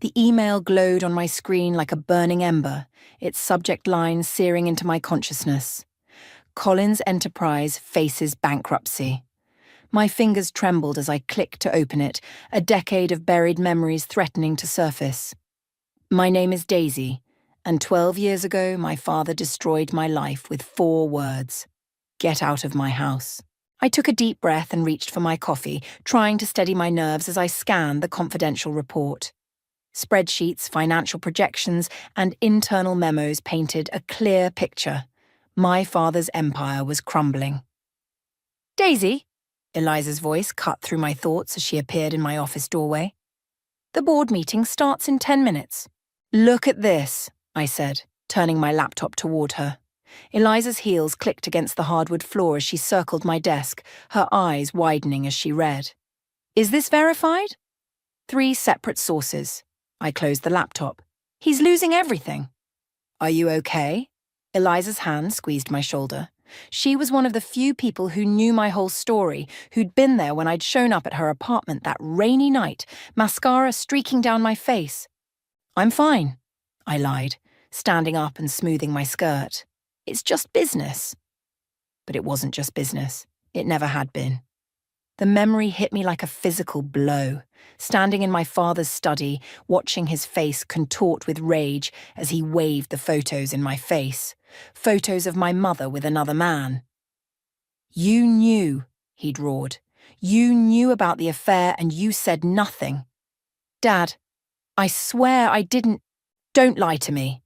The email glowed on my screen like a burning ember, its subject line searing into my consciousness. Collins Enterprise faces bankruptcy. My fingers trembled as I clicked to open it, a decade of buried memories threatening to surface. My name is Daisy, and 12 years ago my father destroyed my life with 4 words. Get out of my house. I took a deep breath and reached for my coffee, trying to steady my nerves as I scanned the confidential report. Spreadsheets, financial projections, and internal memos painted a clear picture. My father's empire was crumbling. Daisy, Eliza's voice cut through my thoughts as she appeared in my office doorway. The board meeting starts in 10 minutes. Look at this, I said, turning my laptop toward her. Eliza's heels clicked against the hardwood floor as she circled my desk, her eyes widening as she read. Is this verified? 3 separate sources. I closed the laptop. He's losing everything. Are you okay? Eliza's hand squeezed my shoulder. She was one of the few people who knew my whole story, who'd been there when I'd shown up at her apartment that rainy night, mascara streaking down my face. I'm fine, I lied, standing up and smoothing my skirt. It's just business. But it wasn't just business. It never had been. The memory hit me like a physical blow, standing in my father's study, watching his face contort with rage as he waved the photos in my face, photos of my mother with another man. You knew, he'd roared. You knew about the affair and you said nothing. Dad, I swear I didn't. Don't lie to me.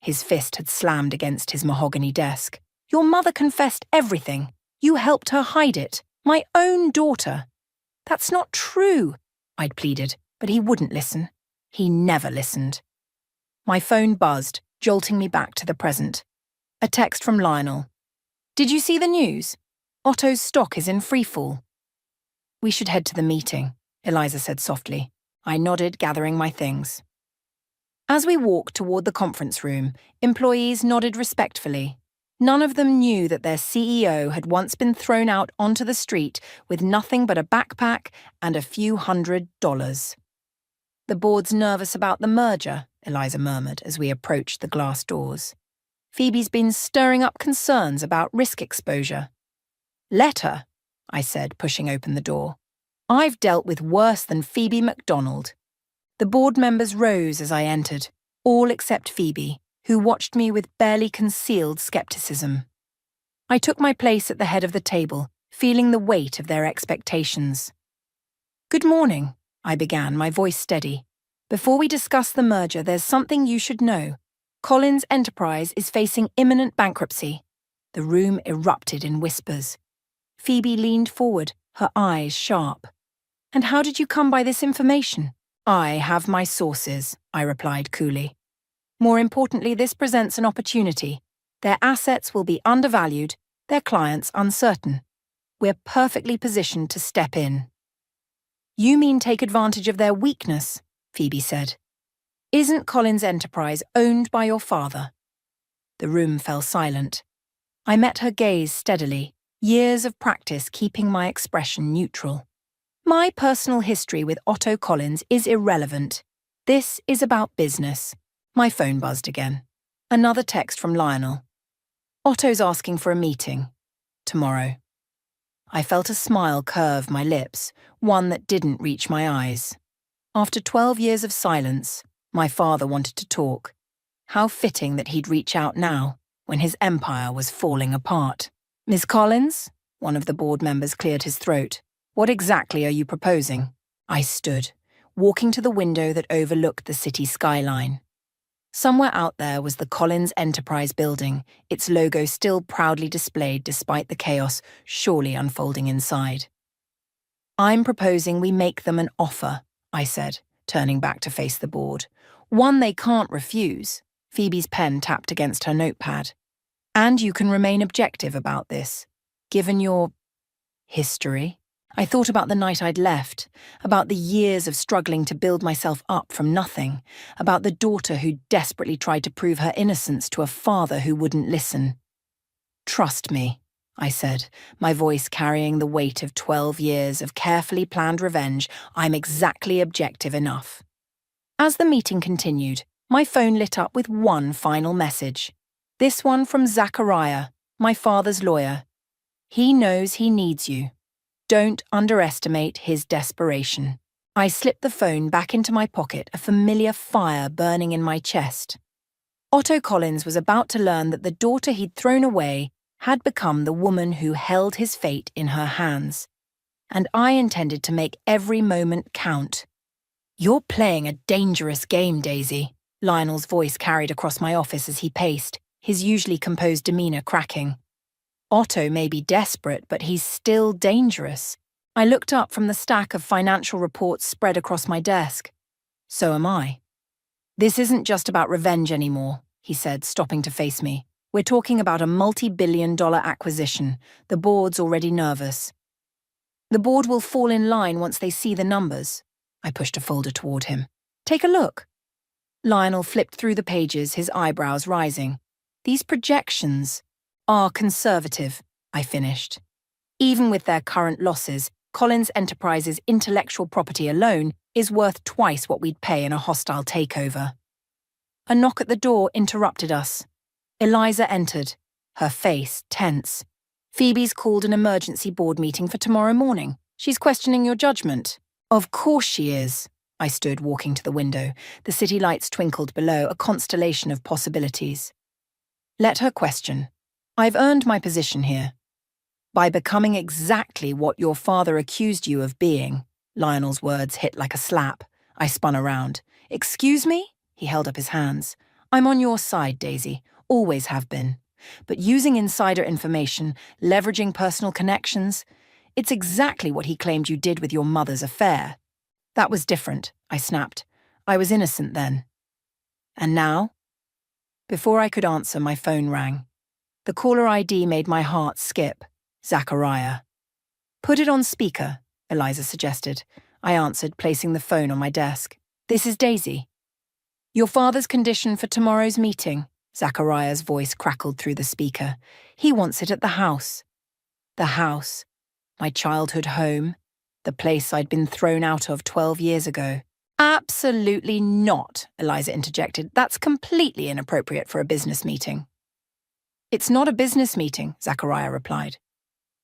His fist had slammed against his mahogany desk. Your mother confessed everything. You helped her hide it. My own daughter. That's not true, I'd pleaded, but he wouldn't listen. He never listened. My phone buzzed, jolting me back to the present. A text from Lionel. Did you see the news? Otto's stock is in freefall. We should head to the meeting, Eliza said softly. I nodded, gathering my things. As we walked toward the conference room, employees nodded respectfully. None of them knew that their CEO had once been thrown out onto the street with nothing but a backpack and a few $100s. The board's nervous about the merger, Eliza murmured as we approached the glass doors. Phoebe's been stirring up concerns about risk exposure. Let her, I said, pushing open the door. I've dealt with worse than Phoebe MacDonald. The board members rose as I entered, all except Phoebe, who watched me with barely concealed skepticism. I took my place at the head of the table, feeling the weight of their expectations. Good morning, I began, my voice steady. Before we discuss the merger, there's something you should know. Collins Enterprise is facing imminent bankruptcy. The room erupted in whispers. Phoebe leaned forward, her eyes sharp. And how did you come by this information? I have my sources, I replied coolly. More importantly, this presents an opportunity. Their assets will be undervalued, their clients uncertain. We're perfectly positioned to step in. You mean take advantage of their weakness, Phoebe said. Isn't Collins Enterprise owned by your father? The room fell silent. I met her gaze steadily, years of practice keeping my expression neutral. My personal history with Otto Collins is irrelevant. This is about business. My phone buzzed again. Another text from Lionel. Otto's asking for a meeting. Tomorrow. I felt a smile curve my lips, one that didn't reach my eyes. After 12 years of silence, my father wanted to talk. How fitting that he'd reach out now, when his empire was falling apart. Ms. Collins? One of the board members cleared his throat. What exactly are you proposing? I stood, walking to the window that overlooked the city skyline. Somewhere out there was the Collins Enterprise building, its logo still proudly displayed despite the chaos surely unfolding inside. I'm proposing we make them an offer, I said, turning back to face the board. One they can't refuse. Phoebe's pen tapped against her notepad. And you can remain objective about this, given your history. I thought about the night I'd left, about the years of struggling to build myself up from nothing, about the daughter who desperately tried to prove her innocence to a father who wouldn't listen. Trust me, I said, my voice carrying the weight of 12 years of carefully planned revenge. I'm exactly objective enough. As the meeting continued, my phone lit up with one final message. This one from Zachariah, my father's lawyer. He knows he needs you. Don't underestimate his desperation. I slipped the phone back into my pocket, a familiar fire burning in my chest. Otto Collins was about to learn that the daughter he'd thrown away had become the woman who held his fate in her hands. And I intended to make every moment count. "You're playing a dangerous game, Daisy," Lionel's voice carried across my office as he paced, his usually composed demeanor cracking. Otto may be desperate, but he's still dangerous. I looked up from the stack of financial reports spread across my desk. So am I. "This isn't just about revenge anymore," he said, stopping to face me. "We're talking about a multi-billion-dollar acquisition. The board's already nervous." "The board will fall in line once they see the numbers." I pushed a folder toward him. "Take a look." Lionel flipped through the pages, his eyebrows rising. "These projections are conservative," I finished. "Even with their current losses, Collins Enterprises' intellectual property alone is worth twice what we'd pay in a hostile takeover." A knock at the door interrupted us. Eliza entered, her face tense. "Phoebe's called an emergency board meeting for tomorrow morning. She's questioning your judgment." "Of course she is." I stood walking to the window. The city lights twinkled below, a constellation of possibilities. "Let her question. I've earned my position here. By becoming exactly what your father accused you of being." Lionel's words hit like a slap. I spun around. "Excuse me?" He held up his hands. "I'm on your side, Daisy. Always have been. But using insider information, leveraging personal connections, it's exactly what he claimed you did with your mother's affair." "That was different," I snapped. "I was innocent then." "And now?" Before I could answer, my phone rang. The caller ID made my heart skip. Zachariah. "Put it on speaker," Eliza suggested. I answered, placing the phone on my desk. "This is Daisy." "Your father's condition for tomorrow's meeting," Zachariah's voice crackled through the speaker. "He wants it at the house." The house. My childhood home. The place I'd been thrown out of 12 years ago. "Absolutely not," Eliza interjected. "That's completely inappropriate for a business meeting." "It's not a business meeting," Zachariah replied.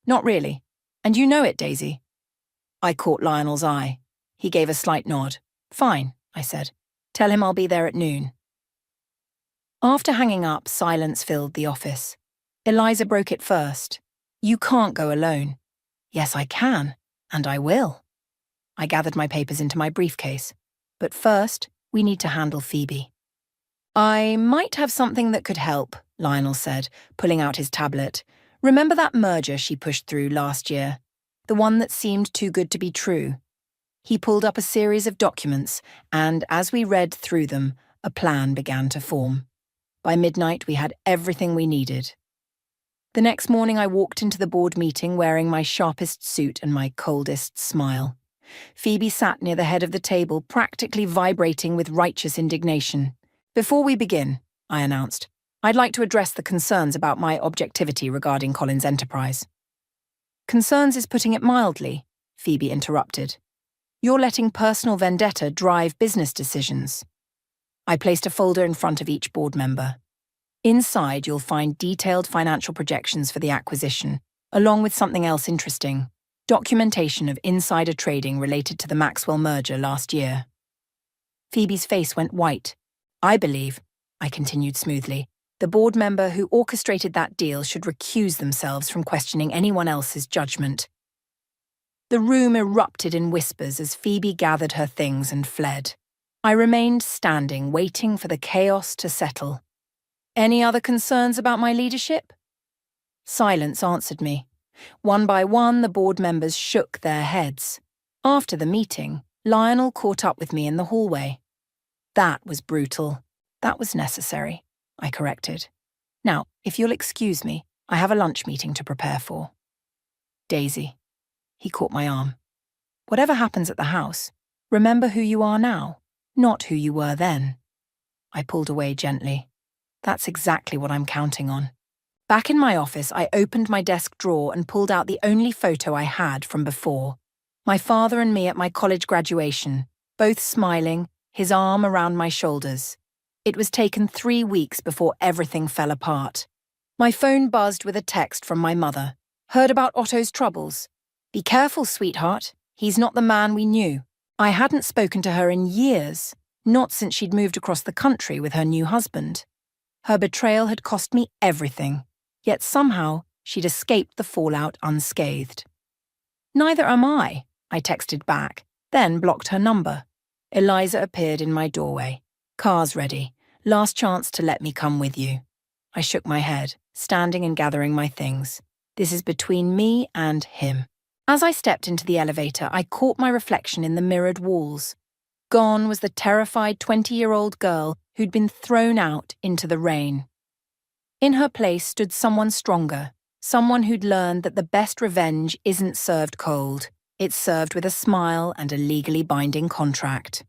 "Not really. And you know it, Daisy." I caught Lionel's eye. He gave a slight nod. "Fine," I said. "Tell him I'll be there at noon." After hanging up, silence filled the office. Eliza broke it first. "You can't go alone." "Yes, I can. And I will." I gathered my papers into my briefcase. "But first, we need to handle Phoebe." "I might have something that could help," Lionel said, pulling out his tablet. "Remember that merger she pushed through last year? The one that seemed too good to be true?" He pulled up a series of documents, and as we read through them, a plan began to form. By midnight, we had everything we needed. The next morning, I walked into the board meeting wearing my sharpest suit and my coldest smile. Phoebe sat near the head of the table, practically vibrating with righteous indignation. "Before we begin," I announced, "I'd like to address the concerns about my objectivity regarding Collins Enterprise." "Concerns is putting it mildly," Phoebe interrupted. "You're letting personal vendetta drive business decisions." I placed a folder in front of each board member. Inside, you'll find detailed financial projections for the acquisition, along with something else interesting: documentation of insider trading related to the Maxwell merger last year. Phoebe's face went white. "I believe," I continued smoothly, "the board member who orchestrated that deal should recuse themselves from questioning anyone else's judgment." The room erupted in whispers as Phoebe gathered her things and fled. I remained standing, waiting for the chaos to settle. "Any other concerns about my leadership?" Silence answered me. One by one, the board members shook their heads. After the meeting, Lionel caught up with me in the hallway. "That was brutal. That was necessary," I corrected. "Now, if you'll excuse me, I have a lunch meeting to prepare for." "Daisy." He caught my arm. "Whatever happens at the house, remember who you are now, not who you were then." I pulled away gently. "That's exactly what I'm counting on." Back in my office, I opened my desk drawer and pulled out the only photo I had from before. My father and me at my college graduation, both smiling, his arm around my shoulders. It was taken 3 weeks before everything fell apart. My phone buzzed with a text from my mother. Heard about Otto's troubles. Be careful, sweetheart. He's not the man we knew. I hadn't spoken to her in years, not since she'd moved across the country with her new husband. Her betrayal had cost me everything, yet somehow she'd escaped the fallout unscathed. Neither am I texted back, then blocked her number. Eliza appeared in my doorway. Car's ready. Last chance to let me come with you. I shook my head, standing and gathering my things. This is between me and him. As I stepped into the elevator, I caught my reflection in the mirrored walls. Gone was the terrified 20-year-old girl who'd been thrown out into the rain. In her place stood someone stronger, someone who'd learned that the best revenge isn't served cold. It's served with a smile and a legally binding contract.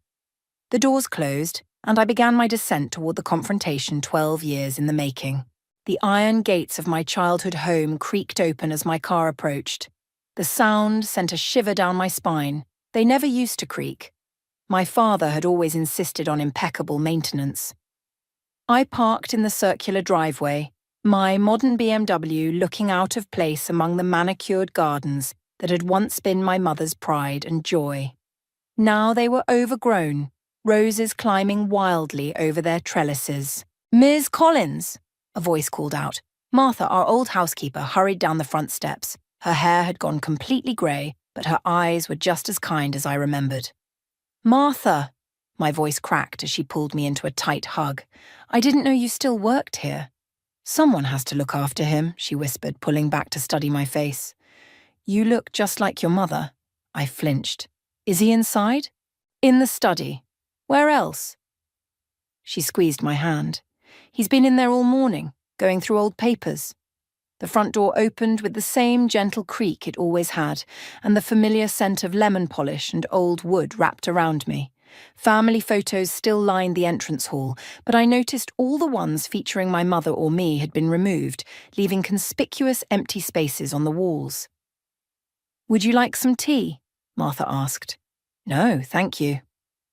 The doors closed, and I began my descent toward the confrontation 12 years in the making. The iron gates of my childhood home creaked open as my car approached. The sound sent a shiver down my spine. They never used to creak. My father had always insisted on impeccable maintenance. I parked in the circular driveway, my modern BMW looking out of place among the manicured gardens that had once been my mother's pride and joy. Now they were overgrown, roses climbing wildly over their trellises. "Ms. Collins," a voice called out. Martha, our old housekeeper, hurried down the front steps. Her hair had gone completely grey, but her eyes were just as kind as I remembered. "Martha," my voice cracked as she pulled me into a tight hug. "I didn't know you still worked here." "Someone has to look after him," she whispered, pulling back to study my face. "You look just like your mother." I flinched. "Is he inside?" "In the study. Where else?" She squeezed my hand. "He's been in there all morning, going through old papers." The front door opened with the same gentle creak it always had, and the familiar scent of lemon polish and old wood wrapped around me. Family photos still lined the entrance hall, but I noticed all the ones featuring my mother or me had been removed, leaving conspicuous empty spaces on the walls. "Would you like some tea?" Martha asked. "No, thank you.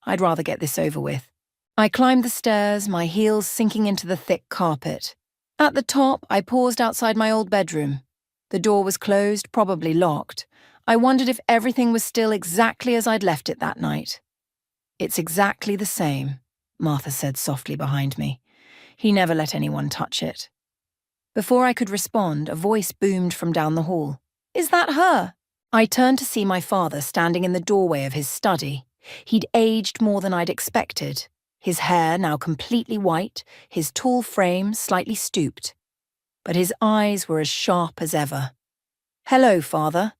I'd rather get this over with." I climbed the stairs, my heels sinking into the thick carpet. At the top, I paused outside my old bedroom. The door was closed, probably locked. I wondered if everything was still exactly as I'd left it that night. "It's exactly the same," Martha said softly behind me. "He never let anyone touch it." Before I could respond, a voice boomed from down the hall. "Is that her?" I turned to see my father standing in the doorway of his study. He'd aged more than I'd expected. His hair now completely white, his tall frame slightly stooped. But his eyes were as sharp as ever. "Hello, Father."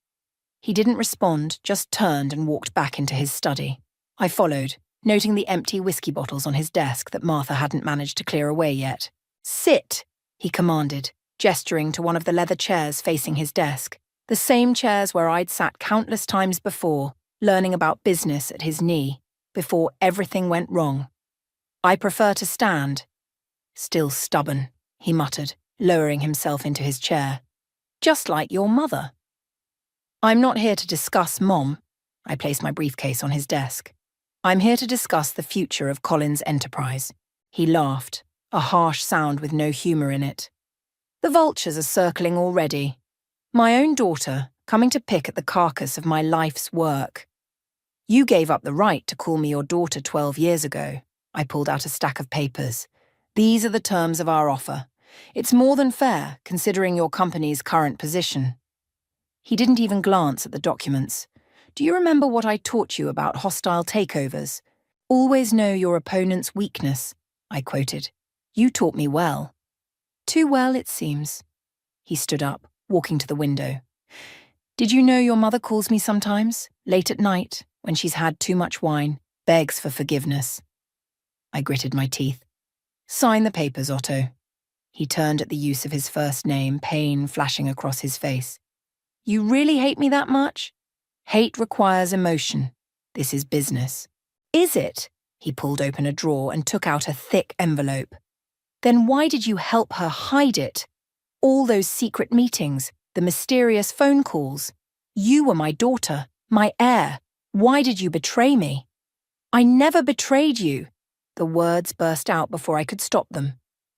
He didn't respond, just turned and walked back into his study. I followed, noting the empty whiskey bottles on his desk that Martha hadn't managed to clear away yet. "Sit," he commanded, gesturing to one of the leather chairs facing his desk, the same chairs where I'd sat countless times before, learning about business at his knee, before everything went wrong. "I prefer to stand." "Still stubborn," he muttered, lowering himself into his chair. "Just like your mother." "I'm not here to discuss Mom." I placed my briefcase on his desk. "I'm here to discuss the future of Collins Enterprise." He laughed, a harsh sound with no humour in it. "The vultures are circling already. My own daughter, coming to pick at the carcass of my life's work. You gave up the right to call me your daughter 12 years ago." I pulled out a stack of papers. "These are the terms of our offer. It's more than fair, considering your company's current position." He didn't even glance at the documents. "Do you remember what I taught you about hostile takeovers? Always know your opponent's weakness," I quoted. "You taught me well." "Too well, it seems." He stood up, walking to the window. "Did you know your mother calls me sometimes, late at night, when she's had too much wine, begs for forgiveness?" I gritted my teeth. "Sign the papers, Otto." He turned at the use of his first name, pain flashing across his face. "You really hate me that much?" "Hate requires emotion. This is business." "Is it?" He pulled open a drawer and took out a thick envelope. "Then why did you help her hide it? All those secret meetings, the mysterious phone calls. You were my daughter, my heir. Why did you betray me?" I never betrayed you. The words burst out before I could stop them.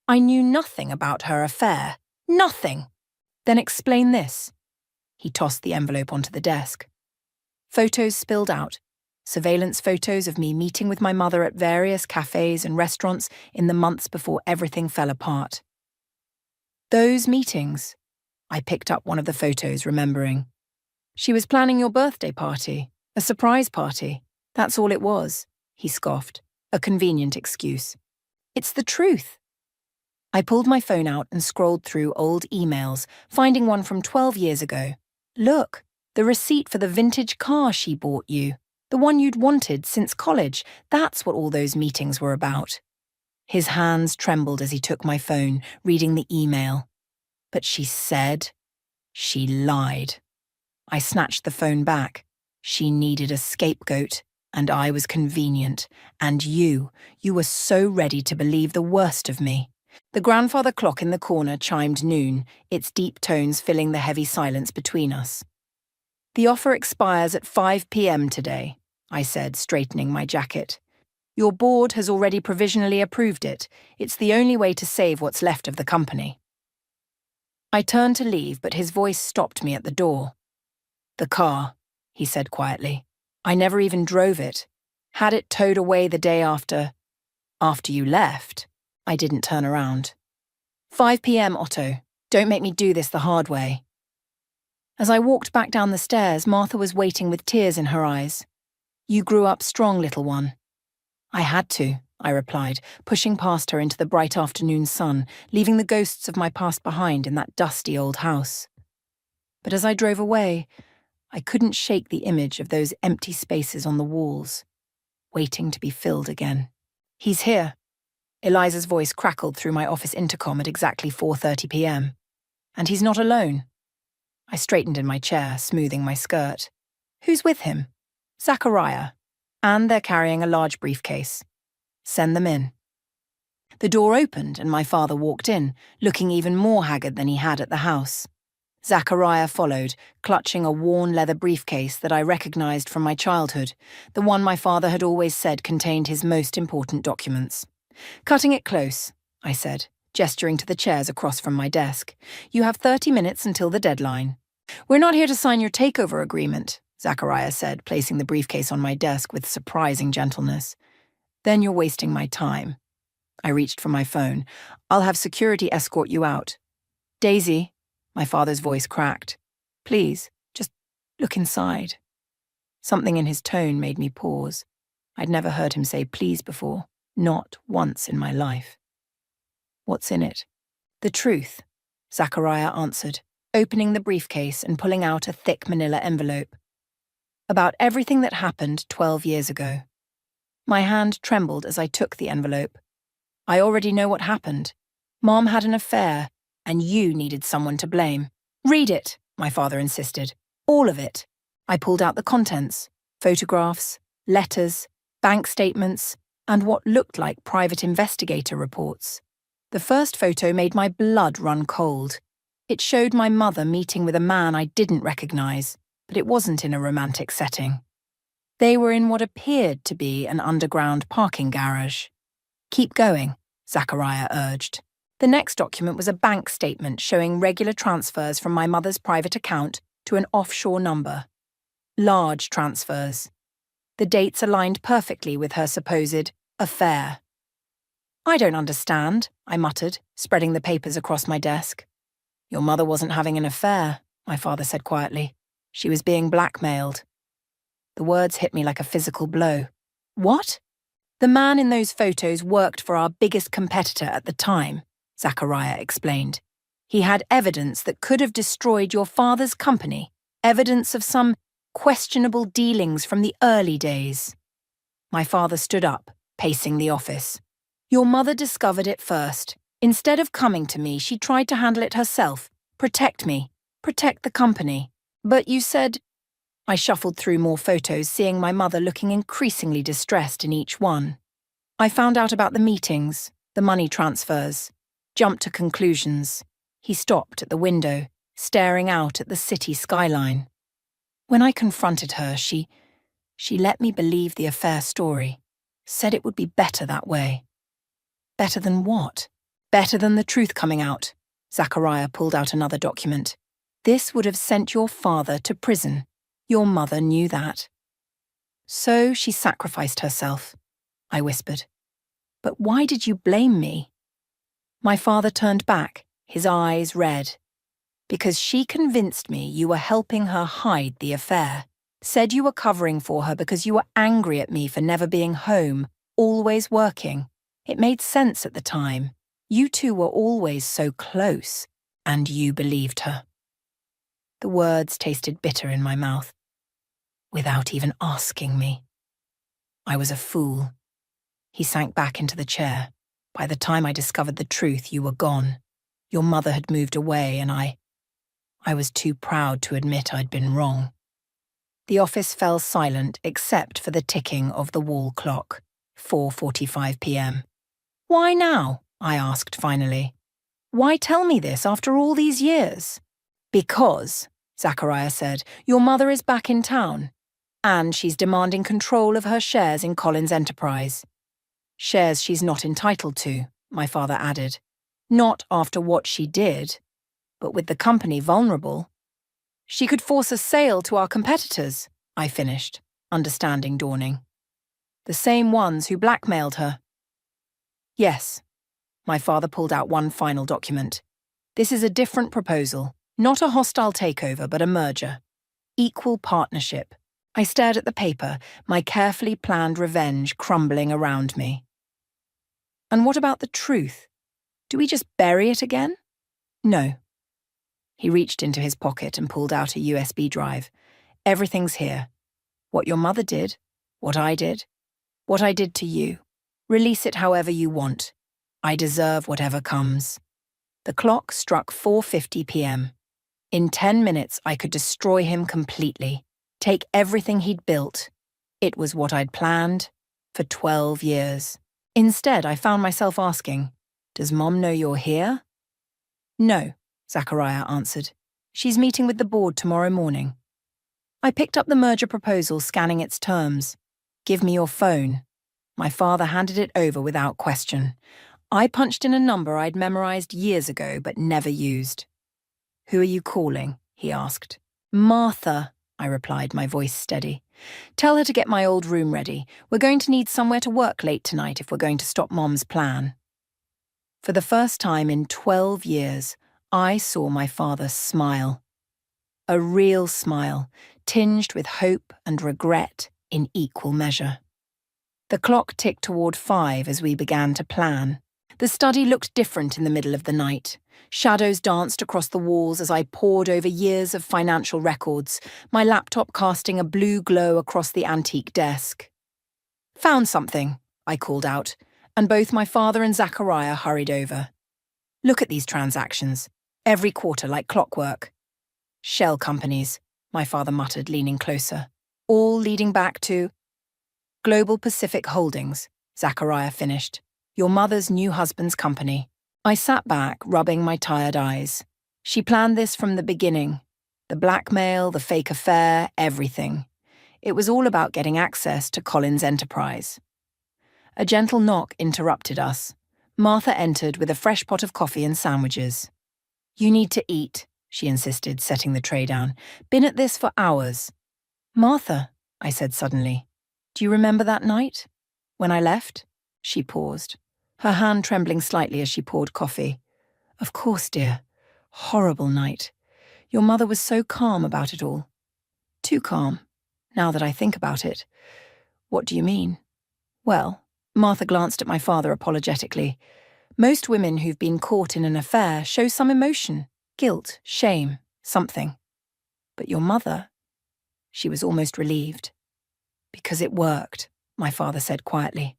I knew nothing about her affair. Nothing. Then explain this. He tossed the envelope onto the desk. Photos spilled out. Surveillance photos of me meeting with my mother at various cafes and restaurants in the months before everything fell apart. Those meetings. I picked up one of the photos, remembering. She was planning your birthday party, a surprise party. That's all it was, he scoffed, a convenient excuse. It's the truth. I pulled my phone out and scrolled through old emails, finding one from 12 years ago. Look, the receipt for the vintage car she bought you. The one you'd wanted since college. That's what all those meetings were about. His hands trembled as he took my phone, reading the email. But she said she lied. I snatched the phone back. She needed a scapegoat, and I was convenient. And you were so ready to believe the worst of me. The grandfather clock in the corner chimed noon, its deep tones filling the heavy silence between us. The offer expires at 5 p.m. today, I said, straightening my jacket. Your board has already provisionally approved it. It's the only way to save what's left of the company. I turned to leave, but his voice stopped me at the door. The car, he said quietly. I never even drove it. Had it towed away the day after you left. I didn't turn around. 5 p.m., Otto. Don't make me do this the hard way. As I walked back down the stairs, Martha was waiting with tears in her eyes. You grew up strong, little one. I had to, I replied, pushing past her into the bright afternoon sun, leaving the ghosts of my past behind in that dusty old house. But as I drove away, I couldn't shake the image of those empty spaces on the walls, waiting to be filled again. He's here. Eliza's voice crackled through my office intercom at exactly 4:30 p.m. And he's not alone. I straightened in my chair, smoothing my skirt. Who's with him? Zachariah. And they're carrying a large briefcase. Send them in. The door opened and my father walked in, looking even more haggard than he had at the house. Zachariah followed, clutching a worn leather briefcase that I recognized from my childhood, the one my father had always said contained his most important documents. Cutting it close, I said, gesturing to the chairs across from my desk. You have 30 minutes until the deadline. We're not here to sign your takeover agreement, Zachariah said, placing the briefcase on my desk with surprising gentleness. Then you're wasting my time. I reached for my phone. I'll have security escort you out. Daisy, my father's voice cracked. Please, just look inside. Something in his tone made me pause. I'd never heard him say please before. Not once in my life. What's in it? The truth, Zachariah answered, opening the briefcase and pulling out a thick manila envelope. About everything that happened 12 years ago. My hand trembled as I took the envelope. I already know what happened. Mom had an affair, and you needed someone to blame. Read it, my father insisted. All of it. I pulled out the contents, photographs, letters, bank statements, and what looked like private investigator reports. The first photo made my blood run cold. It showed my mother meeting with a man I didn't recognize, but it wasn't in a romantic setting. They were in what appeared to be an underground parking garage. Keep going, Zachariah urged. The next document was a bank statement showing regular transfers from my mother's private account to an offshore number. Large transfers. The dates aligned perfectly with her supposed affair. I don't understand, I muttered, spreading the papers across my desk. Your mother wasn't having an affair, my father said quietly. She was being blackmailed. The words hit me like a physical blow. What? The man in those photos worked for our biggest competitor at the time, Zachariah explained. He had evidence that could have destroyed your father's company, evidence of some questionable dealings from the early days. My father stood up, pacing the office. Your mother discovered it first. Instead of coming to me, she tried to handle it herself. Protect me. Protect the company. But you said... I shuffled through more photos, seeing my mother looking increasingly distressed in each one. I found out about the meetings, the money transfers, jumped to conclusions. He stopped at the window, staring out at the city skyline. When I confronted her, she let me believe the affair story. Said it would be better that way. Better than what? Better than the truth coming out. Zachariah pulled out another document. This would have sent your father to prison. Your mother knew that. So she sacrificed herself, I whispered. But why did you blame me? My father turned back, his eyes red. Because she convinced me you were helping her hide the affair. Said you were covering for her because you were angry at me for never being home, always working. It made sense at the time. You two were always so close, and you believed her. The words tasted bitter in my mouth. Without even asking me. I was a fool. He sank back into the chair. By the time I discovered the truth, you were gone. Your mother had moved away, and I was too proud to admit I'd been wrong. The office fell silent except for the ticking of the wall clock, 4:45 p.m. Why now? I asked finally. Why tell me this after all these years? Because, Zachariah said, your mother is back in town, and she's demanding control of her shares in Collins Enterprise. Shares she's not entitled to, my father added. Not after what she did, but with the company vulnerable. She could force a sale to our competitors, I finished, understanding dawning. The same ones who blackmailed her. Yes. My father pulled out one final document. This is a different proposal, not a hostile takeover, but a merger. Equal partnership. I stared at the paper, my carefully planned revenge crumbling around me. And what about the truth? Do we just bury it again? No. He reached into his pocket and pulled out a USB drive. Everything's here. What your mother did, what I did to you. Release it however you want. I deserve whatever comes. The clock struck 4:50 p.m. In 10 minutes, I could destroy him completely. Take everything he'd built. It was what I'd planned for 12 years. Instead, I found myself asking, does Mom know you're here? No, Zachariah answered. She's meeting with the board tomorrow morning. I picked up the merger proposal, scanning its terms. Give me your phone. My father handed it over without question. I punched in a number I'd memorized years ago but never used. Who are you calling? He asked. Martha, I replied, my voice steady. Tell her to get my old room ready. We're going to need somewhere to work late tonight if we're going to stop Mom's plan. For the first time in 12 years, I saw my father smile. A real smile, tinged with hope and regret in equal measure. The clock ticked toward 5 as we began to plan. The study looked different in the middle of the night. Shadows danced across the walls as I pored over years of financial records, my laptop casting a blue glow across the antique desk. Found something, I called out, and both my father and Zachariah hurried over. Look at these transactions, every quarter like clockwork. Shell companies, my father muttered, leaning closer. All leading back to Global Pacific Holdings, Zachariah finished. Your mother's new husband's company. I sat back, rubbing my tired eyes. She planned this from the beginning. The blackmail, the fake affair, everything. It was all about getting access to Collins Enterprise. A gentle knock interrupted us. Martha entered with a fresh pot of coffee and sandwiches. You need to eat, she insisted, setting the tray down. Been at this for hours. Martha, I said suddenly, do you remember that night? When I left? She paused, her hand trembling slightly as she poured coffee. Of course, dear. Horrible night. Your mother was so calm about it all. Too calm, now that I think about it. What do you mean? Well, Martha glanced at my father apologetically. Most women who've been caught in an affair show some emotion, guilt, shame, something. But your mother, she was almost relieved. Because it worked, my father said quietly.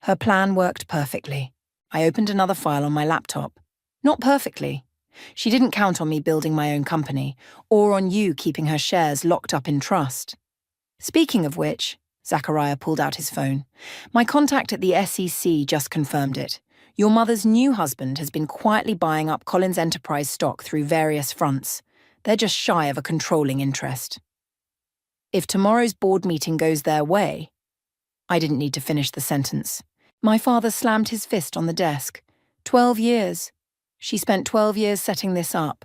Her plan worked perfectly. I opened another file on my laptop. Not perfectly. She didn't count on me building my own company, or on you keeping her shares locked up in trust. Speaking of which, Zachariah pulled out his phone. My contact at the SEC just confirmed it. Your mother's new husband has been quietly buying up Collins Enterprise stock through various fronts. They're just shy of a controlling interest. If tomorrow's board meeting goes their way, I didn't need to finish the sentence. My father slammed his fist on the desk. 12 years. She spent 12 years setting this up.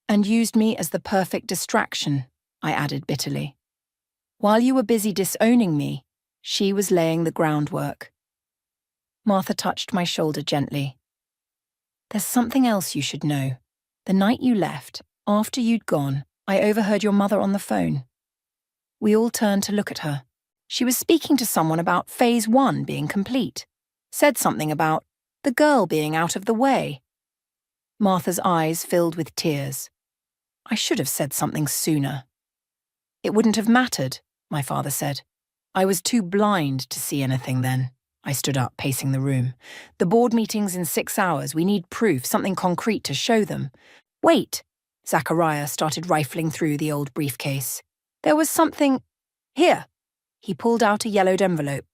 And used me as the perfect distraction, I added bitterly. While you were busy disowning me, she was laying the groundwork. Martha touched my shoulder gently. There's something else you should know. The night you left, after you'd gone, I overheard your mother on the phone. We all turned to look at her. She was speaking to someone about phase 1 being complete. Said something about the girl being out of the way. Martha's eyes filled with tears. I should have said something sooner. It wouldn't have mattered, my father said. I was too blind to see anything then. I stood up, pacing the room. The board meeting's in 6 hours. We need proof, something concrete to show them. Wait! Zachariah started rifling through the old briefcase. There was something… Here! He pulled out a yellowed envelope.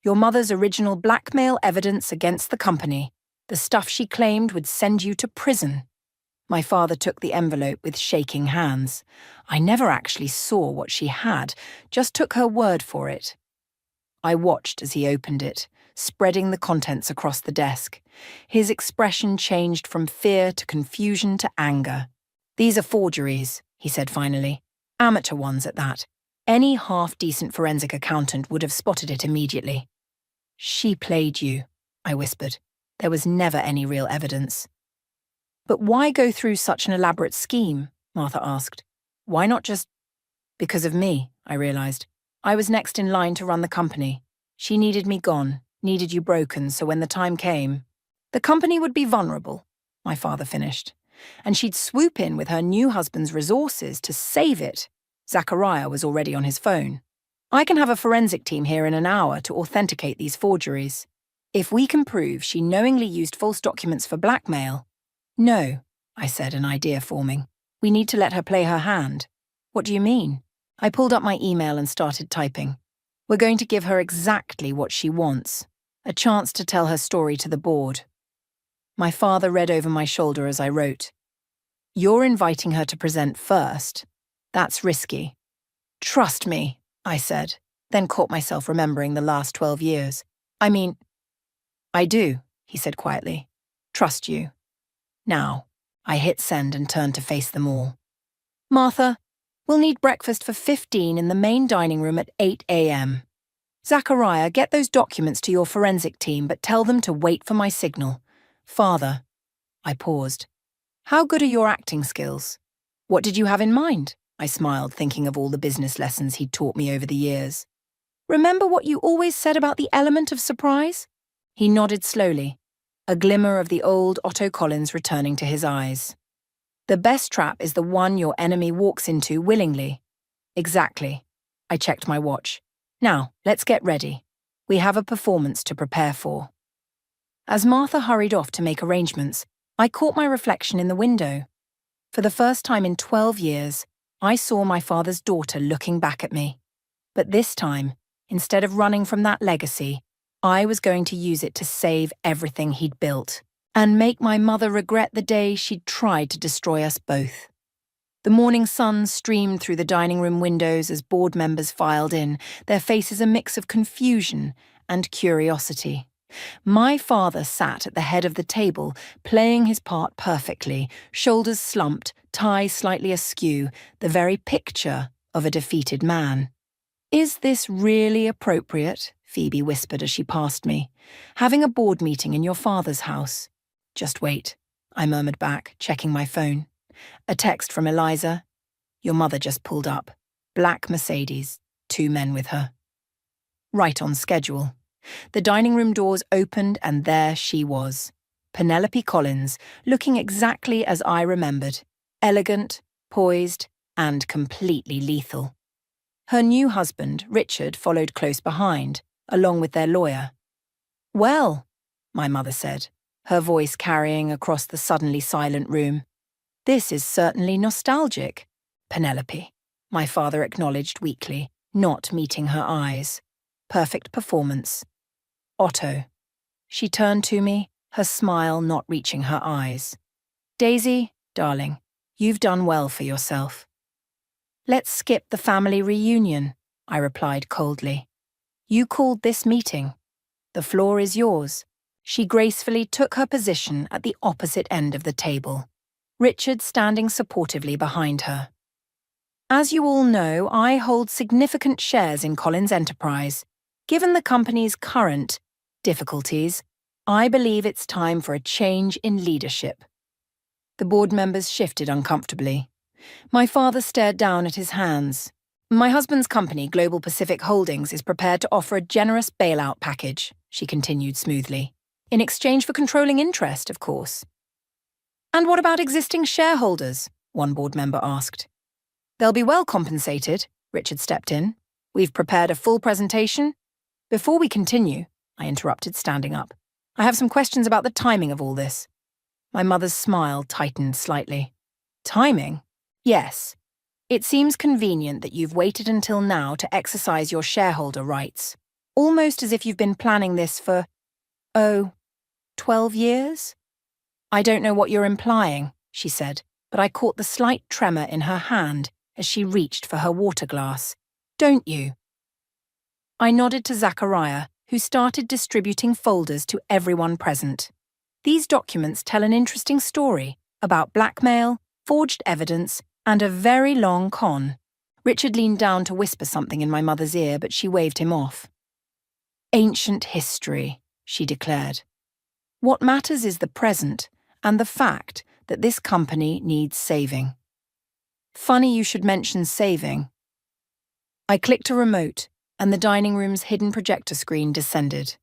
Your mother's original blackmail evidence against the company. The stuff she claimed would send you to prison. My father took the envelope with shaking hands. I never actually saw what she had, just took her word for it. I watched as he opened it, spreading the contents across the desk. His expression changed from fear to confusion to anger. These are forgeries, he said finally. Amateur ones at that. Any half-decent forensic accountant would have spotted it immediately. She played you, I whispered. There was never any real evidence. But why go through such an elaborate scheme? Martha asked. Why not just… Because of me, I realized. I was next in line to run the company. She needed me gone, needed you broken, so when the time came, the company would be vulnerable, my father finished. And she'd swoop in with her new husband's resources to save it. Zachariah was already on his phone. I can have a forensic team here in an hour to authenticate these forgeries. If we can prove she knowingly used false documents for blackmail… No, I said, an idea forming. We need to let her play her hand. What do you mean? I pulled up my email and started typing. We're going to give her exactly what she wants. A chance to tell her story to the board. My father read over my shoulder as I wrote. You're inviting her to present first. That's risky. Trust me, I said, then caught myself remembering the last 12 years. I do, he said quietly. Trust you. Now, I hit send and turned to face them all. Martha, we'll need breakfast for 15 in the main dining room at 8 a.m. Zachariah, get those documents to your forensic team, but tell them to wait for my signal. Father. I paused. How good are your acting skills? What did you have in mind? I smiled, thinking of all the business lessons he'd taught me over the years. Remember what you always said about the element of surprise? He nodded slowly, a glimmer of the old Otto Collins returning to his eyes. The best trap is the one your enemy walks into willingly. Exactly. I checked my watch. Now, let's get ready. We have a performance to prepare for. As Martha hurried off to make arrangements, I caught my reflection in the window. For the first time in 12 years, I saw my father's daughter looking back at me. But this time, instead of running from that legacy, I was going to use it to save everything he'd built and make my mother regret the day she'd tried to destroy us both. The morning sun streamed through the dining room windows as board members filed in, their faces a mix of confusion and curiosity. My father sat at the head of the table, playing his part perfectly, shoulders slumped, tie slightly askew, the very picture of a defeated man. Is this really appropriate? Phoebe whispered as she passed me. Having a board meeting in your father's house. Just wait, I murmured back, checking my phone. A text from Eliza. Your mother just pulled up. Black Mercedes, 2 men with her. Right on schedule. The dining room doors opened and there she was. Penelope Collins, looking exactly as I remembered. Elegant, poised, and completely lethal. Her new husband, Richard, followed close behind, along with their lawyer. Well, my mother said, her voice carrying across the suddenly silent room. This is certainly nostalgic. Penelope, my father acknowledged weakly, not meeting her eyes. Perfect performance. Otto. She turned to me, her smile not reaching her eyes. Daisy, darling, you've done well for yourself. Let's skip the family reunion, I replied coldly. You called this meeting. The floor is yours. She gracefully took her position at the opposite end of the table, Richard standing supportively behind her. As you all know, I hold significant shares in Collins Enterprise. Given the company's current difficulties, I believe it's time for a change in leadership. The board members shifted uncomfortably. My father stared down at his hands. My husband's company, Global Pacific Holdings, is prepared to offer a generous bailout package, she continued smoothly. In exchange for controlling interest, of course. And what about existing shareholders? One board member asked. They'll be well compensated, Richard stepped in. We've prepared a full presentation. Before we continue, I interrupted, standing up, I have some questions about the timing of all this. My mother's smile tightened slightly. Timing? Yes. It seems convenient that you've waited until now to exercise your shareholder rights, almost as if you've been planning this for, 12 years? I don't know what you're implying, she said, but I caught the slight tremor in her hand as she reached for her water glass. Don't you? I nodded to Zachariah, who started distributing folders to everyone present. These documents tell an interesting story about blackmail, forged evidence, and a very long con. Richard leaned down to whisper something in my mother's ear, but she waved him off. Ancient history, she declared. What matters is the present and the fact that this company needs saving. Funny you should mention saving. I clicked a remote, and the dining room's hidden projector screen descended.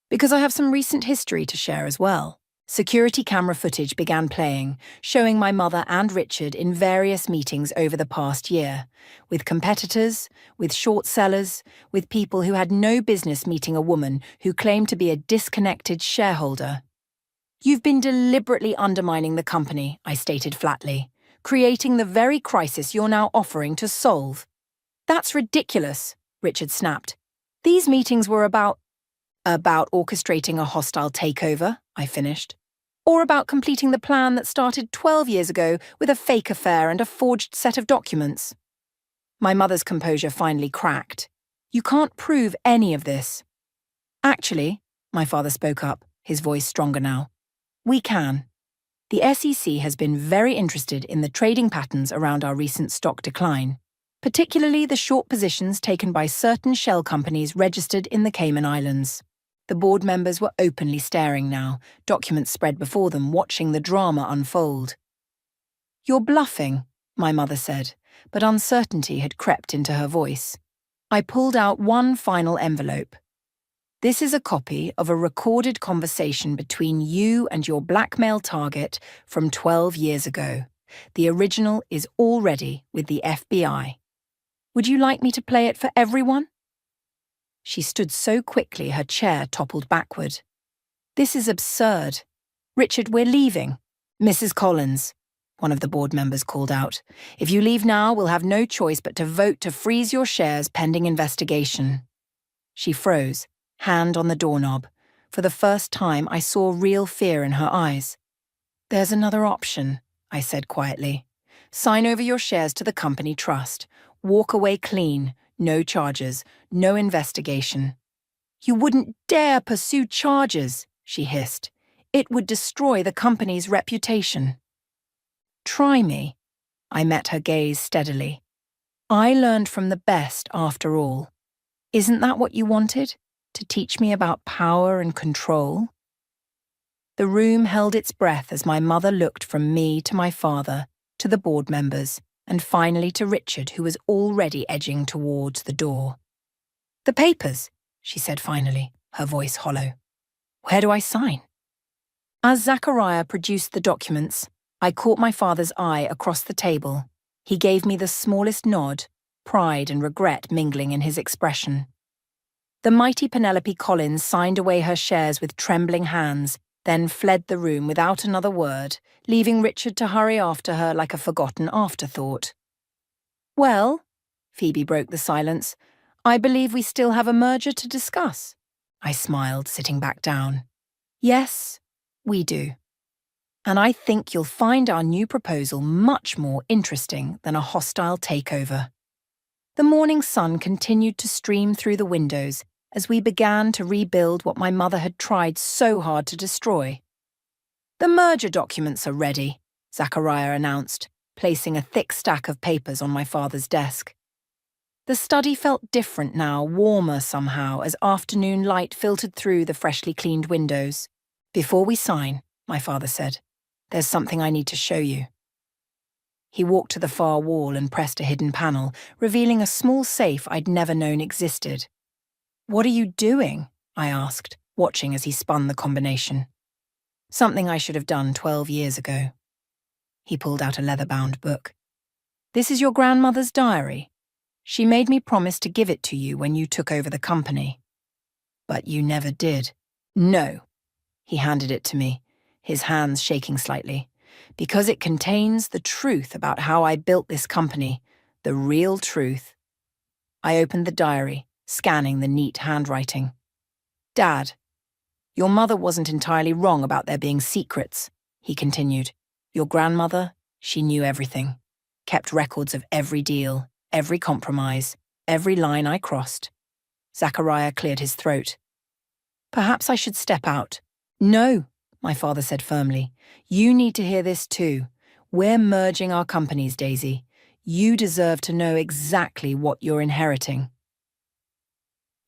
Because I have some recent history to share as well. Security camera footage began playing, showing my mother and Richard in various meetings over the past year, with competitors, with short sellers, with people who had no business meeting a woman who claimed to be a disconnected shareholder. You've been deliberately undermining the company, I stated flatly, creating the very crisis you're now offering to solve. That's ridiculous, Richard snapped. These meetings were about orchestrating a hostile takeover, I finished. Or about completing the plan that started 12 years ago with a fake affair and a forged set of documents. My mother's composure finally cracked. You can't prove any of this. Actually, my father spoke up, his voice stronger now. We can. The SEC has been very interested in the trading patterns around our recent stock decline, particularly the short positions taken by certain shell companies registered in the Cayman Islands. The board members were openly staring now, documents spread before them, watching the drama unfold. You're bluffing, my mother said, but uncertainty had crept into her voice. I pulled out one final envelope. This is a copy of a recorded conversation between you and your blackmail target from 12 years ago. The original is already with the FBI. Would you like me to play it for everyone? She stood so quickly her chair toppled backward. This is absurd. Richard, we're leaving. Mrs. Collins, one of the board members called out. If you leave now, we'll have no choice but to vote to freeze your shares pending investigation. She froze, hand on the doorknob. For the first time, I saw real fear in her eyes. There's another option, I said quietly. Sign over your shares to the company trust. Walk away clean. No charges, no investigation. You wouldn't dare pursue charges, she hissed. It would destroy the company's reputation. Try me. I met her gaze steadily. I learned from the best after all. Isn't that what you wanted? To teach me about power and control? The room held its breath as my mother looked from me to my father, to the board members, and finally to Richard, who was already edging towards the door. The papers, she said finally, her voice hollow. Where do I sign? As Zachariah produced the documents, I caught my father's eye across the table. He gave me the smallest nod, pride and regret mingling in his expression. The mighty Penelope Collins signed away her shares with trembling hands, then fled the room without another word, leaving Richard to hurry after her like a forgotten afterthought. Well, Phoebe broke the silence, I believe we still have a merger to discuss. I smiled, sitting back down. Yes, we do. And I think you'll find our new proposal much more interesting than a hostile takeover. The morning sun continued to stream through the windows as we began to rebuild what my mother had tried so hard to destroy. "The merger documents are ready," Zachariah announced, placing a thick stack of papers on my father's desk. The study felt different now, warmer somehow, as afternoon light filtered through the freshly cleaned windows. "Before we sign," my father said, "there's something I need to show you." He walked to the far wall and pressed a hidden panel, revealing a small safe I'd never known existed. "What are you doing?" I asked, watching as he spun the combination. "Something I should have done 12 years ago." He pulled out a leather-bound book. "This is your grandmother's diary. She made me promise to give it to you when you took over the company. But you never did." "No." He handed it to me, his hands shaking slightly. "Because it contains the truth about how I built this company, the real truth." I opened the diary, scanning the neat handwriting. "Dad, your mother wasn't entirely wrong about there being secrets," he continued. "Your grandmother, she knew everything, kept records of every deal, every compromise, every line I crossed." Zachariah cleared his throat. "Perhaps I should step out." "No," my father said firmly. "You need to hear this too. We're merging our companies, Daisy. You deserve to know exactly what you're inheriting."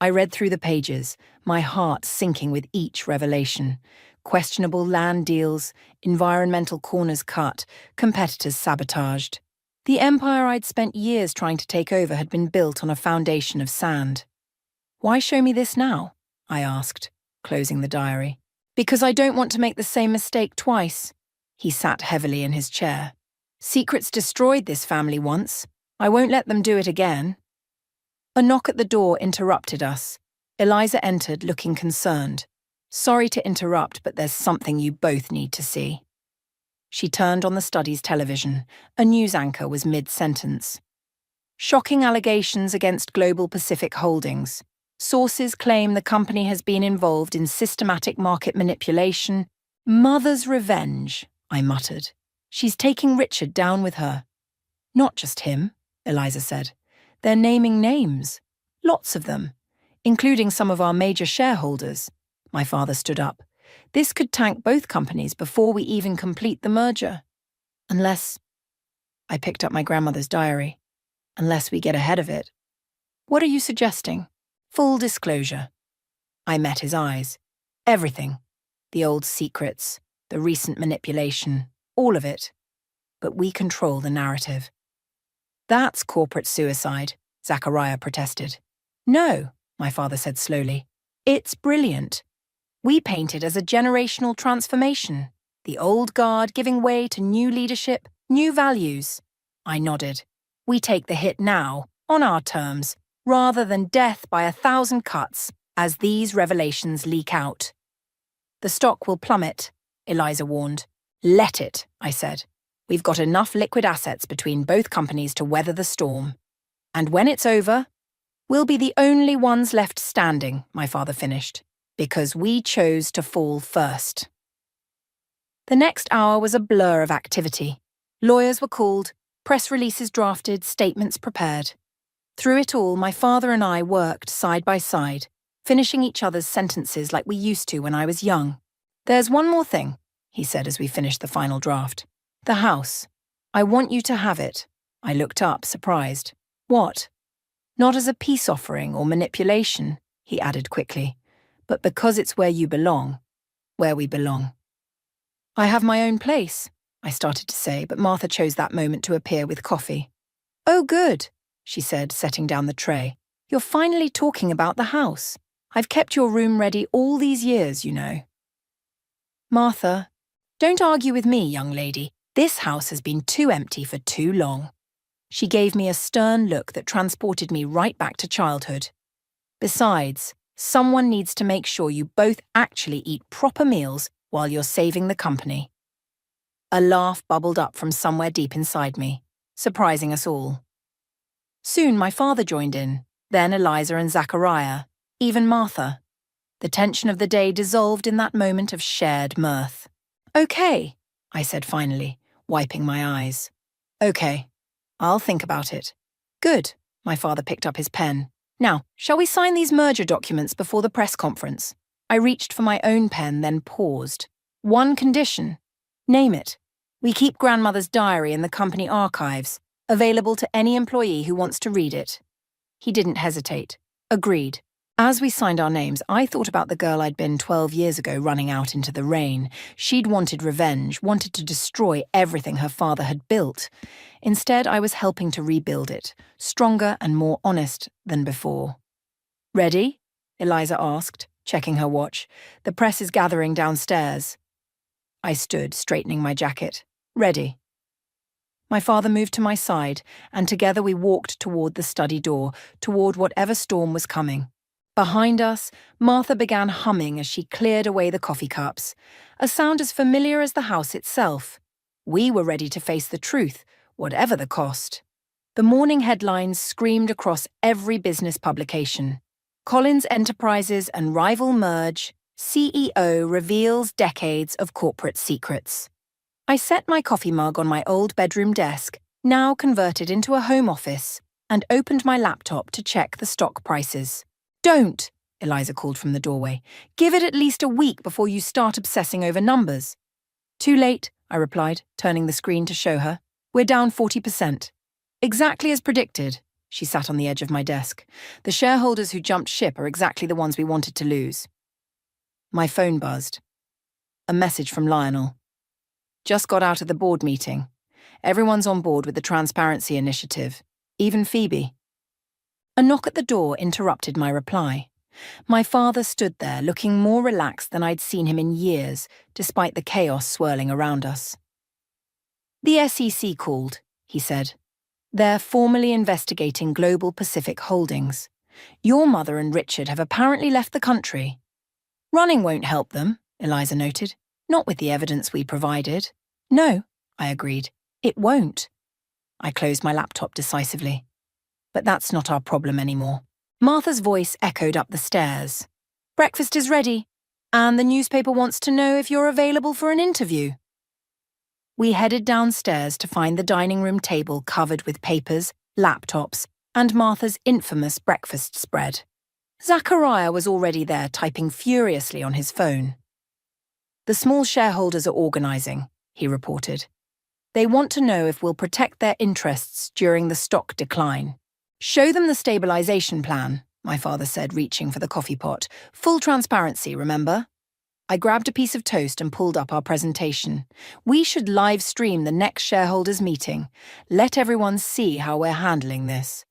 I read through the pages, my heart sinking with each revelation. Questionable land deals, environmental corners cut, competitors sabotaged. The empire I'd spent years trying to take over had been built on a foundation of sand. "Why show me this now?" I asked, closing the diary. "Because I don't want to make the same mistake twice." He sat heavily in his chair. "Secrets destroyed this family once. I won't let them do it again." A knock at the door interrupted us. Eliza entered, looking concerned. "Sorry to interrupt, but there's something you both need to see." She turned on the study's television. A news anchor was mid-sentence. "Shocking allegations against Global Pacific Holdings. Sources claim the company has been involved in systematic market manipulation." "Mother's revenge," I muttered. "She's taking Richard down with her." "Not just him," Eliza said. "They're naming names. Lots of them, including some of our major shareholders." My father stood up. "This could tank both companies before we even complete the merger. Unless—" I picked up my grandmother's diary. "Unless we get ahead of it." "What are you suggesting?" "Full disclosure." I met his eyes. "Everything. The old secrets, the recent manipulation, all of it. But we control the narrative." "That's corporate suicide," Zachariah protested. "No," my father said slowly. "It's brilliant. We paint it as a generational transformation. The old guard giving way to new leadership, new values." I nodded. "We take the hit now, on our terms, rather than death by 1,000 cuts, as these revelations leak out." "The stock will plummet," Eliza warned. "Let it," I said. "We've got enough liquid assets between both companies to weather the storm. And when it's over, we'll be the only ones left standing," my father finished, "because we chose to fall first." The next hour was a blur of activity. Lawyers were called, press releases drafted, statements prepared. Through it all, my father and I worked side by side, finishing each other's sentences like we used to when I was young. "There's one more thing," he said as we finished the final draft. "The house. I want you to have it." I looked up, surprised. "What?" "Not as a peace offering or manipulation," he added quickly, "but because it's where you belong, where we belong." "I have my own place," I started to say, but Martha chose that moment to appear with coffee. "Oh, good," she said, setting down the tray. "You're finally talking about the house. I've kept your room ready all these years, you know." "Martha, don't argue with me, young lady. This house has been too empty for too long." She gave me a stern look that transported me right back to childhood. "Besides, someone needs to make sure you both actually eat proper meals while you're saving the company." A laugh bubbled up from somewhere deep inside me, surprising us all. Soon my father joined in, then Eliza and Zachariah, even Martha. The tension of the day dissolved in that moment of shared mirth. "Okay," I said finally, wiping my eyes. "Okay, I'll think about it." "Good," my father picked up his pen. Now, shall we sign these merger documents before the press conference? I reached for my own pen, then paused. One condition. Name it. We keep grandmother's diary in the company archives, available to any employee who wants to read it. He didn't hesitate. Agreed. As we signed our names, I thought about the girl I'd been 12 years ago running out into the rain. She'd wanted revenge, wanted to destroy everything her father had built. Instead, I was helping to rebuild it, stronger and more honest than before. Ready? Eliza asked, checking her watch. The press is gathering downstairs. I stood, straightening my jacket. Ready. My father moved to my side, and together we walked toward the study door, toward whatever storm was coming. Behind us, Martha began humming as she cleared away the coffee cups, a sound as familiar as the house itself. We were ready to face the truth, whatever the cost. The morning headlines screamed across every business publication. Collins Enterprises and rival merge, CEO reveals decades of corporate secrets. I set my coffee mug on my old bedroom desk, now converted into a home office, and opened my laptop to check the stock prices. Don't, Eliza called from the doorway. Give it at least a week before you start obsessing over numbers. Too late, I replied, turning the screen to show her. We're down 40%. Exactly as predicted. She sat on the edge of my desk. The shareholders who jumped ship are exactly the ones we wanted to lose. My phone buzzed. A message from Lionel. Just got out of the board meeting. Everyone's on board with the transparency initiative. Even Phoebe. A knock at the door interrupted my reply. My father stood there, looking more relaxed than I'd seen him in years, despite the chaos swirling around us. The SEC called, he said. They're formally investigating Global Pacific Holdings. Your mother and Richard have apparently left the country. Running won't help them, Eliza noted. Not with the evidence we provided. No, I agreed. It won't. I closed my laptop decisively. But that's not our problem anymore. Martha's voice echoed up the stairs. Breakfast is ready, and the newspaper wants to know if you're available for an interview. We headed downstairs to find the dining room table covered with papers, laptops, and Martha's infamous breakfast spread. Zachariah was already there, typing furiously on his phone. The small shareholders are organizing, he reported. They want to know if we'll protect their interests during the stock decline. Show them the stabilization plan, my father said, reaching for the coffee pot. Full transparency, remember? I grabbed a piece of toast and pulled up our presentation. We should live stream the next shareholders' meeting. Let everyone see how we're handling this.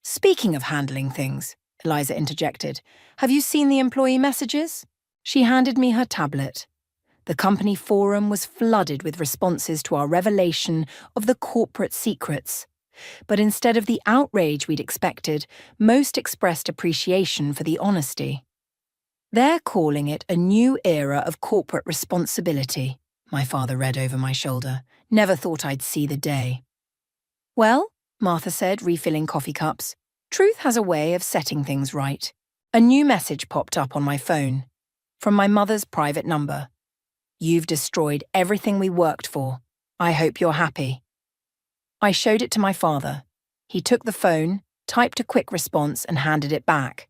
Speaking of handling things, Eliza interjected, have you seen the employee messages? She handed me her tablet. The company forum was flooded with responses to our revelation of the corporate secrets. But instead of the outrage we'd expected, most expressed appreciation for the honesty. They're calling it a new era of corporate responsibility, my father read over my shoulder. Never thought I'd see the day. Well, Martha said, refilling coffee cups, truth has a way of setting things right. A new message popped up on my phone, from my mother's private number. You've destroyed everything we worked for. I hope you're happy. I showed it to my father. He took the phone, typed a quick response, and handed it back.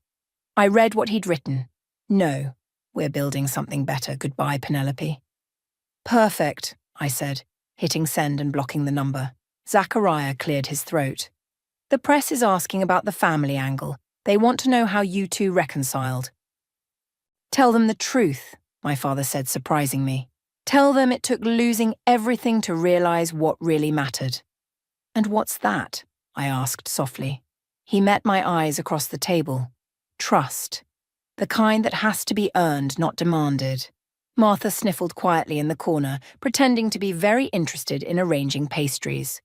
I read what he'd written. No, we're building something better. Goodbye, Penelope. Perfect, I said, hitting send and blocking the number. Zachariah cleared his throat. The press is asking about the family angle. They want to know how you two reconciled. Tell them the truth, my father said, surprising me. Tell them it took losing everything to realize what really mattered. And what's that? I asked softly. He met my eyes across the table. Trust. The kind that has to be earned, not demanded. Martha sniffled quietly in the corner, pretending to be very interested in arranging pastries.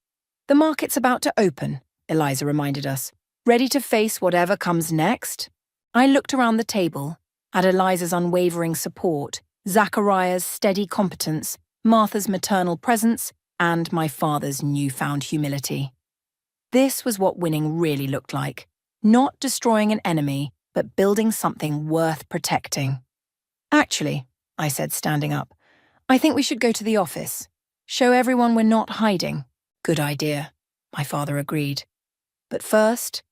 The market's about to open, Eliza reminded us. Ready to face whatever comes next? I looked around the table, at Eliza's unwavering support, Zachariah's steady competence, Martha's maternal presence, and my father's newfound humility. This was what winning really looked like. Not destroying an enemy, but building something worth protecting. Actually, I said, standing up, I think we should go to the office. Show everyone we're not hiding. Good idea, my father agreed. But first...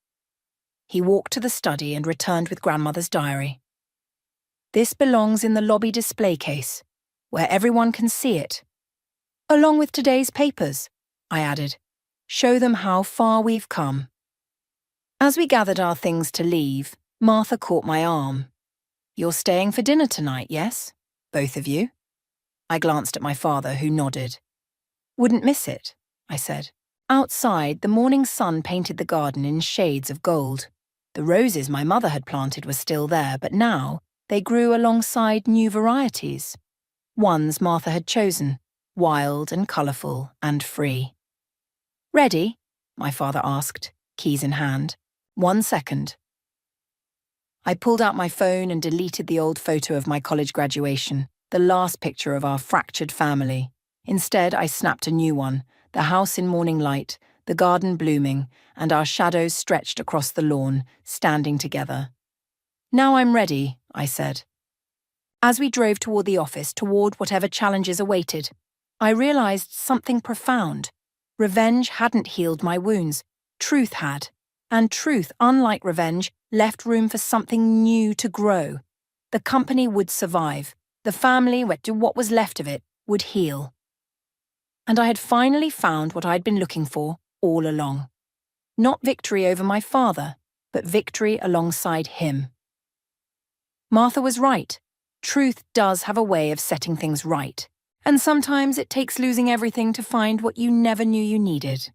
He walked to the study and returned with grandmother's diary. This belongs in the lobby display case, where everyone can see it. Along with today's papers, I added. Show them how far we've come. As we gathered our things to leave, Martha caught my arm. You're staying for dinner tonight, yes? Both of you? I glanced at my father, who nodded. Wouldn't miss it, I said. Outside, the morning sun painted the garden in shades of gold. The roses my mother had planted were still there, but now they grew alongside new varieties. Ones Martha had chosen, wild and colourful and free. Ready? My father asked, keys in hand. 1 second. I pulled out my phone and deleted the old photo of my college graduation, the last picture of our fractured family. Instead, I snapped a new one, the house in morning light, the garden blooming, and our shadows stretched across the lawn, standing together. Now I'm ready, I said. As we drove toward the office, toward whatever challenges awaited, I realized something profound. Revenge hadn't healed my wounds. Truth had. And truth, unlike revenge, left room for something new to grow. The company would survive. The family, what was left of it, would heal. And I had finally found what I'd been looking for all along. Not victory over my father, but victory alongside him. Martha was right. Truth does have a way of setting things right. And sometimes it takes losing everything to find what you never knew you needed.